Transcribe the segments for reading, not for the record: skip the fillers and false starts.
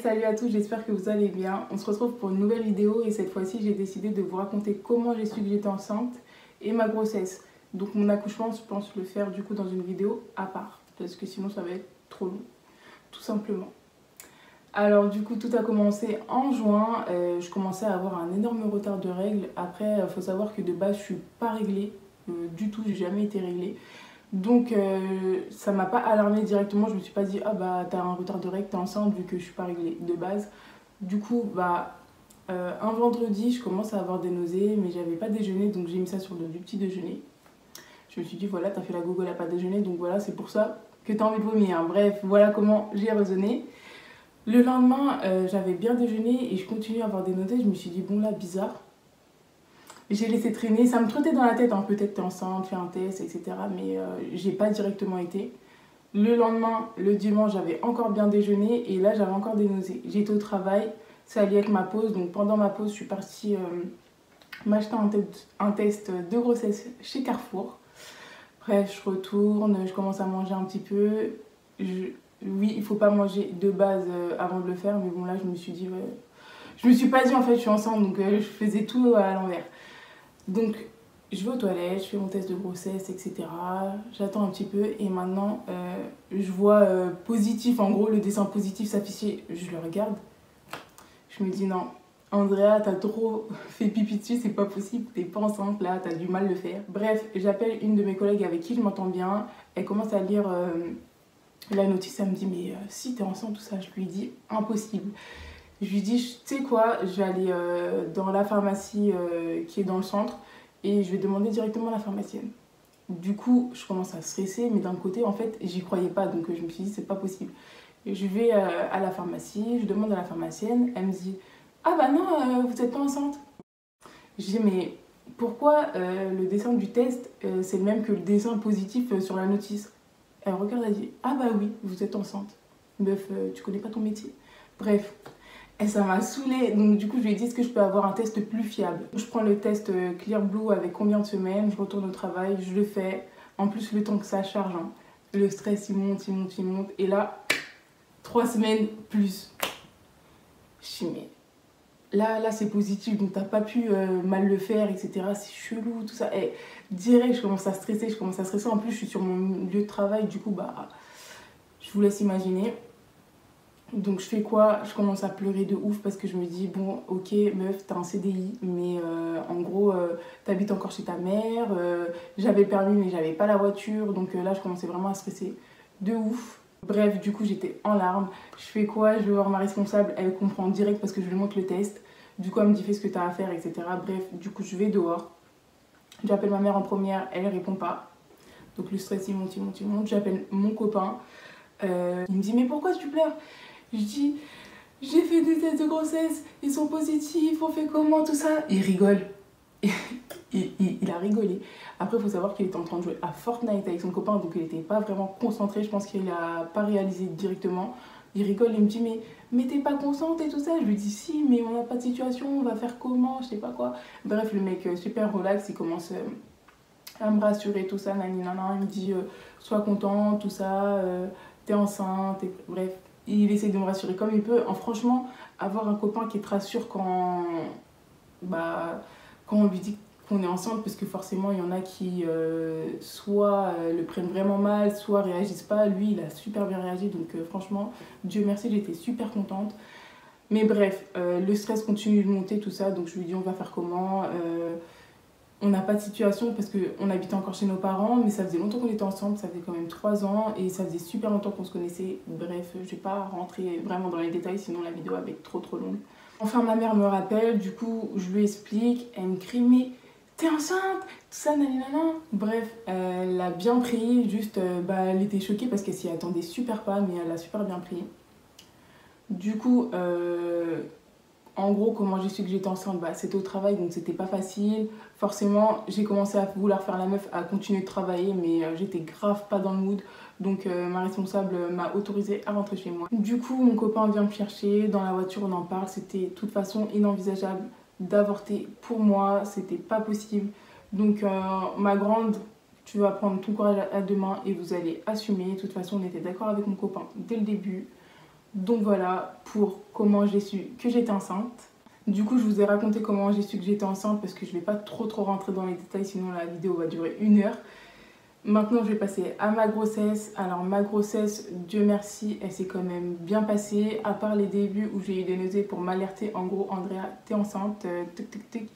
Salut à tous, j'espère que vous allez bien. On se retrouve pour une nouvelle vidéo et cette fois-ci j'ai décidé de vous raconter comment j'ai su que j'étais enceinte et ma grossesse. Donc mon accouchement, je pense le faire du coup dans une vidéo à part parce que sinon ça va être trop long, tout simplement. Alors du coup tout a commencé en juin, je commençais à avoir un énorme retard de règles. Après il faut savoir que de base je suis pas réglée, du tout, j'ai jamais été réglée. Donc ça m'a pas alarmée directement, je me suis pas dit ah bah t'as un retard de règles, t'es enceinte vu que je suis pas réglée de base. Du coup un vendredi je commence à avoir des nausées mais j'avais pas déjeuné donc j'ai mis ça sur du petit déjeuner. Je me suis dit voilà t'as fait la gogole à pas déjeuner donc voilà c'est pour ça que t'as envie de vomir. Bref voilà comment j'ai raisonné. Le lendemain j'avais bien déjeuné et je continuais à avoir des nausées, je me suis dit bon là bizarre. J'ai laissé traîner, ça me trottait dans la tête, hein. Peut-être t'es enceinte, fais un test, etc. Mais j'ai pas directement été. Le lendemain, le dimanche, j'avais encore bien déjeuné et là j'avais encore des nausées. J'étais au travail, ça allait avec ma pause. Donc pendant ma pause, je suis partie m'acheter un test de grossesse chez Carrefour. Bref, je retourne, je commence à manger un petit peu. Oui, il faut pas manger de base avant de le faire, mais bon là je me suis dit, ouais. Je me suis pas dit en fait je suis enceinte, donc je faisais tout à l'envers. Donc, je vais aux toilettes, je fais mon test de grossesse, etc. J'attends un petit peu et maintenant, je vois positif, en gros, le dessin positif s'afficher. Je le regarde. Je me dis non, Andrea, t'as trop fait pipi dessus, c'est pas possible, t'es pas enceinte là, t'as du mal à le faire. Bref, j'appelle une de mes collègues avec qui je m'entends bien. Elle commence à lire la notice, elle me dit mais si t'es enceinte, tout ça, je lui dis impossible. Je lui dis, tu sais quoi, je vais aller dans la pharmacie qui est dans le centre et je vais demander directement à la pharmacienne. Du coup, je commence à stresser, mais d'un côté, en fait, j'y croyais pas. Donc, je me suis dit, c'est pas possible. Et je vais à la pharmacie, je demande à la pharmacienne. Elle me dit, ah bah non, vous êtes pas enceinte. Je dis, mais pourquoi le dessin du test, c'est le même que le dessin positif sur la notice? Elle regarde, elle dit, ah bah oui, vous êtes enceinte. Meuf, tu connais pas ton métier. Bref. Et ça m'a saoulée, donc du coup je lui ai dit est-ce que je peux avoir un test plus fiable. Je prends le test Clear Blue avec combien de semaines, je retourne au travail, je le fais. En plus le temps que ça charge, hein, le stress il monte, il monte, il monte. Et là, 3 semaines plus. Je dis mais là c'est positif, donc t'as pas pu mal le faire, etc. C'est chelou, tout ça. Et direct je commence à stresser, En plus je suis sur mon lieu de travail, du coup je vous laisse imaginer. Donc je fais quoi? Je commence à pleurer de ouf parce que je me dis bon ok meuf t'as un CDI mais en gros t'habites encore chez ta mère, j'avais le permis mais j'avais pas la voiture donc là je commençais vraiment à stresser de ouf. Bref du coup j'étais en larmes, je fais quoi? Je vais voir ma responsable, elle comprend direct parce que je lui montre le test, du coup elle me dit fais ce que t'as à faire etc. Bref du coup je vais dehors, j'appelle ma mère en première, elle répond pas, donc le stress il monte, il monte, il monte, j'appelle mon copain, il me dit mais pourquoi tu pleures? Je dis, j'ai fait des tests de grossesse, ils sont positifs, on fait comment, tout ça. Il rigole. Il a rigolé. Après, il faut savoir qu'il était en train de jouer à Fortnite avec son copain, donc il n'était pas vraiment concentré. Je pense qu'il n'a pas réalisé directement. Il rigole, il me dit, mais t'es pas consciente et tout ça. Je lui dis, si, mais on n'a pas de situation, on va faire comment, je sais pas quoi. Bref, le mec super relax, il commence à me rassurer, tout ça, naninana. Il me dit, sois content, tout ça, t'es enceinte, bref. Il essaie de me rassurer comme il peut. Franchement, avoir un copain qui te rassure quand on lui dit qu'on est enceinte, parce que forcément, il y en a qui soit le prennent vraiment mal, soit réagissent pas. Lui, il a super bien réagi. Donc franchement, Dieu merci, j'étais super contente. Mais bref, le stress continue de monter, tout ça. Donc je lui dis, on va faire comment? On n'a pas de situation parce qu'on habitait encore chez nos parents, mais ça faisait longtemps qu'on était ensemble, ça faisait quand même 3 ans et ça faisait super longtemps qu'on se connaissait. Bref, je vais pas rentrer vraiment dans les détails, sinon la vidéo va être trop longue. Enfin, ma mère me rappelle, du coup, je lui explique, elle me crie, mais t'es enceinte, tout ça, nanana. Bref, elle a bien pris, juste, elle était choquée parce qu'elle s'y attendait super pas, mais elle a super bien pris. Du coup, en gros, comment j'ai su que j'étais enceinte? C'était au travail, donc c'était pas facile. Forcément, j'ai commencé à vouloir faire la meuf, à continuer de travailler, mais j'étais grave pas dans le mood. Donc ma responsable m'a autorisée à rentrer chez moi. Du coup, mon copain vient me chercher, dans la voiture on en parle. C'était de toute façon inenvisageable d'avorter pour moi, c'était pas possible. Donc ma grande, tu vas prendre ton courage à deux mains et vous allez assumer. De toute façon, on était d'accord avec mon copain dès le début. Donc voilà pour comment j'ai su que j'étais enceinte. Du coup, je vous ai raconté comment j'ai su que j'étais enceinte parce que je ne vais pas trop rentrer dans les détails, sinon la vidéo va durer 1 heure. Maintenant, je vais passer à ma grossesse. Alors, ma grossesse, Dieu merci, elle s'est quand même bien passée. À part les débuts où j'ai eu des nausées pour m'alerter. En gros, Andrea, t'es enceinte, tic, tic, tic.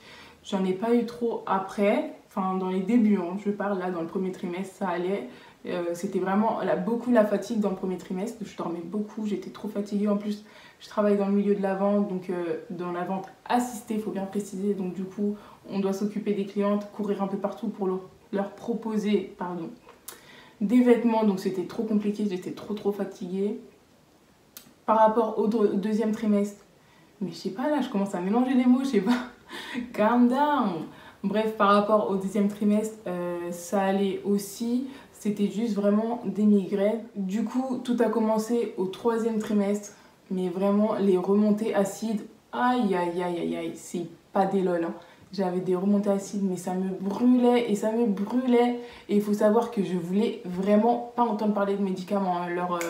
J'en ai pas eu trop après. Enfin, dans les débuts, hein, je parle là, dans le premier trimestre, ça allait. C'était vraiment beaucoup la fatigue dans le premier trimestre. Je dormais beaucoup, j'étais trop fatiguée. En plus, je travaille dans le milieu de la vente, donc dans la vente assistée, il faut bien préciser. Donc du coup, on doit s'occuper des clientes, courir un peu partout pour leur proposer des vêtements. Donc c'était trop compliqué, j'étais trop fatiguée. Par rapport au deuxième trimestre, mais je sais pas, là, je commence à mélanger les mots, je sais pas. Calm down. Bref, par rapport au deuxième trimestre, ça allait aussi. C'était juste vraiment des migraines. Du coup, tout a commencé au troisième trimestre. Mais vraiment, les remontées acides, aïe, c'est pas des lol. Hein. J'avais des remontées acides, mais ça me brûlait et ça me brûlait. Et il faut savoir que je voulais vraiment pas entendre parler de médicaments. Hein. Leurs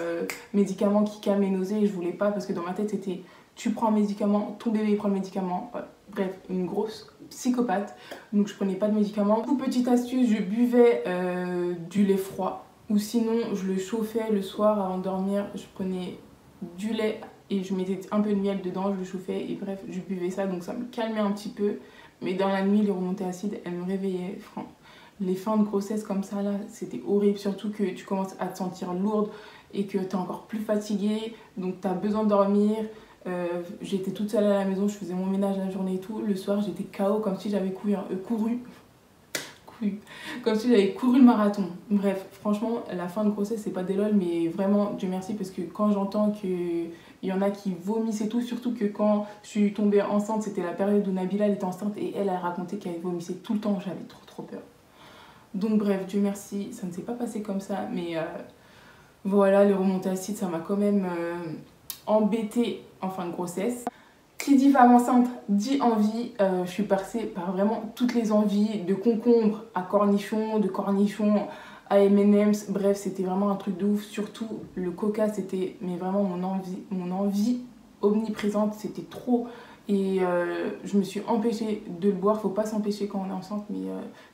médicaments qui calment les nausées, je voulais pas parce que dans ma tête, c'était tu prends un médicament, ton bébé prend le médicament. Bref, une grosse psychopathe. Donc je prenais pas de médicaments. Pour petite astuce, je buvais du lait froid. Ou sinon, je le chauffais le soir avant de dormir. Je prenais du lait et je mettais un peu de miel dedans, je le chauffais et bref, je buvais ça. Donc ça me calmait un petit peu. Mais dans la nuit, les remontées acides, elles me réveillaient. Les fins de grossesse comme ça, là, c'était horrible. Surtout que tu commences à te sentir lourde et que tu es encore plus fatiguée. Donc tu as besoin de dormir. J'étais toute seule à la maison, je faisais mon ménage la journée et tout. Le soir, j'étais KO comme si j'avais couru le marathon. Bref, franchement, la fin de grossesse, c'est pas des lol, mais vraiment, Dieu merci, parce que quand j'entends qu'il y en a qui vomissent et tout, surtout que quand je suis tombée enceinte, c'était la période où Nabila elle était enceinte et elle a raconté qu'elle vomissait tout le temps, j'avais trop peur. Donc bref, Dieu merci, ça ne s'est pas passé comme ça, mais voilà, les remontées acides, ça m'a quand même embêtée en fin de grossesse. Qui dit femme enceinte dit envie. Je suis passée par vraiment toutes les envies, de concombre à cornichon, de cornichon à M&M's. Bref, c'était vraiment un truc de ouf. Surtout le coca, c'était mais vraiment mon envie omniprésente. C'était trop. Et je me suis empêchée de le boire. Faut pas s'empêcher quand on est enceinte, mais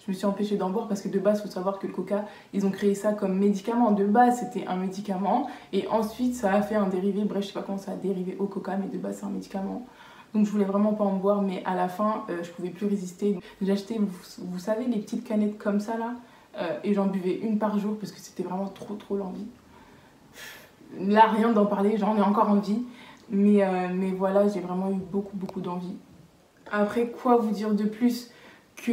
je me suis empêchée d'en boire parce que de base, il faut savoir que le coca, ils ont créé ça comme médicament. De base, c'était un médicament et ensuite, ça a fait un dérivé. Bref, je sais pas comment ça a dérivé au coca, mais de base, c'est un médicament. Donc je voulais vraiment pas en boire, mais à la fin, je pouvais plus résister. J'ai acheté, vous savez, les petites canettes comme ça là, et j'en buvais une par jour parce que c'était vraiment trop l'envie. Là, rien d'en parler, j'en ai encore envie. Mais voilà, j'ai vraiment eu beaucoup d'envie. Après, quoi vous dire de plus que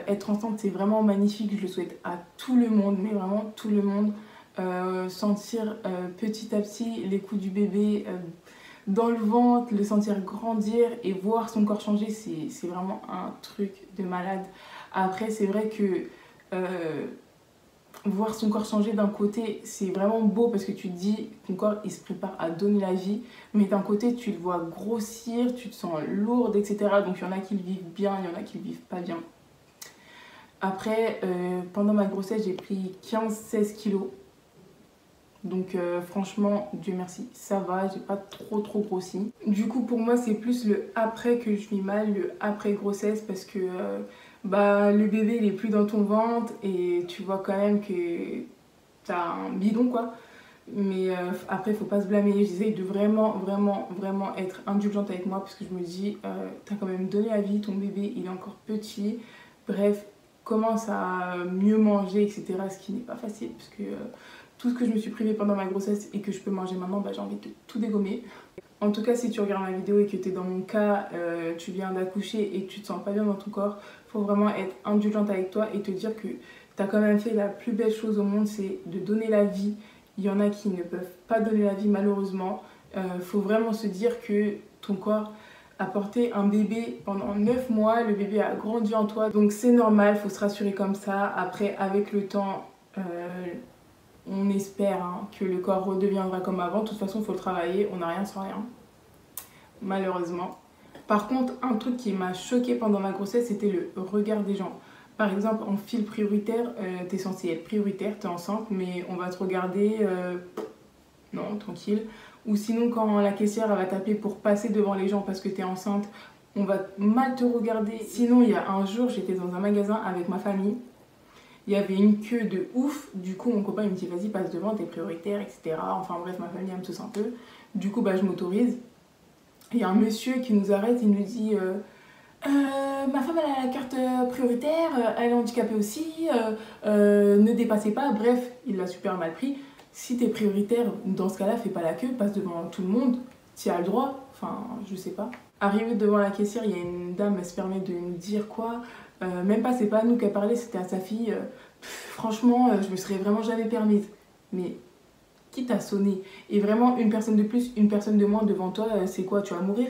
être enceinte, c'est vraiment magnifique. Je le souhaite à tout le monde, mais vraiment tout le monde. Sentir petit à petit les coups du bébé dans le ventre, le sentir grandir et voir son corps changer, c'est vraiment un truc de malade. Après, c'est vrai que voir son corps changer d'un côté, c'est vraiment beau parce que tu te dis, ton corps il se prépare à donner la vie, mais d'un côté tu le vois grossir, tu te sens lourde, etc. Donc il y en a qui le vivent bien, il y en a qui le vivent pas bien. Après, pendant ma grossesse, j'ai pris 15-16 kilos. Donc franchement, Dieu merci, ça va, j'ai pas trop grossi. Du coup, pour moi, c'est plus le après que je vis mal, le après grossesse, parce que le bébé il est plus dans ton ventre et tu vois quand même que t'as un bidon quoi. Mais après, faut pas se blâmer. J'essaye de vraiment être indulgente avec moi parce que je me dis, t'as quand même donné la vie, ton bébé il est encore petit. Bref, commence à mieux manger, etc. Ce qui n'est pas facile parce que tout ce que je me suis privée pendant ma grossesse et que je peux manger maintenant, j'ai envie de tout dégommer. En tout cas, si tu regardes ma vidéo et que tu es dans mon cas, tu viens d'accoucher et que tu te sens pas bien dans ton corps, faut vraiment être indulgente avec toi et te dire que tu as quand même fait la plus belle chose au monde, c'est de donner la vie. Il y en a qui ne peuvent pas donner la vie malheureusement. Faut vraiment se dire que ton corps a porté un bébé pendant 9 mois, le bébé a grandi en toi, donc c'est normal, faut se rassurer comme ça. Après, avec le temps, on espère que le corps redeviendra comme avant. De toute façon, il faut le travailler, on n'a rien sans rien, malheureusement. Par contre, un truc qui m'a choquée pendant ma grossesse, c'était le regard des gens. Par exemple, en file prioritaire, t'es censé être prioritaire, t'es enceinte, mais on va te regarder, non, tranquille. Ou sinon, quand la caissière elle va t'appeler pour passer devant les gens parce que t'es enceinte, on va mal te regarder. Sinon, il y a un jour, j'étais dans un magasin avec ma famille. Il y avait une queue de ouf. Du coup, mon copain il me dit vas-y, passe devant, t'es prioritaire, etc. Enfin bref, ma famille elle me sauce un peu. Du coup, bah, je m'autorise. Il y a un monsieur qui nous arrête, il nous dit ma femme elle a la carte prioritaire, elle est handicapée aussi, ne dépassez pas. Bref, il l'a super mal pris. Si t'es prioritaire, dans ce cas-là, fais pas la queue, passe devant tout le monde, tu as le droit. Enfin, je sais pas. Arrivé devant la caissière, il y a une dame, elle se permet de nous dire quoi. Même pas, c'est pas à nous qu'elle parlait, c'était à sa fille. Franchement, je me serais vraiment jamais permise. Mais qui t'a sonné? Et vraiment, une personne de plus, une personne de moins devant toi, c'est quoi? Tu vas mourir?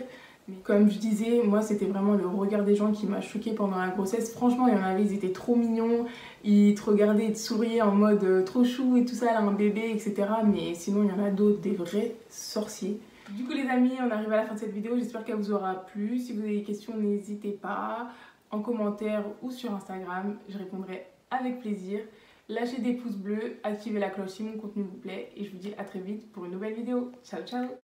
Mais comme je disais, moi c'était vraiment le regard des gens qui m'a choquée pendant la grossesse. Franchement, il y en avait, ils étaient trop mignons. Ils te regardaient, ils te souriaient en mode trop chou et tout ça, là, un bébé, etc. Mais sinon, il y en a d'autres, des vrais sorciers. Du coup les amis, on arrive à la fin de cette vidéo. J'espère qu'elle vous aura plu. Si vous avez des questions, n'hésitez pas en commentaire ou sur Instagram. Je répondrai avec plaisir. Lâchez des pouces bleus, activez la cloche si mon contenu vous plaît. Et je vous dis à très vite pour une nouvelle vidéo. Ciao, ciao!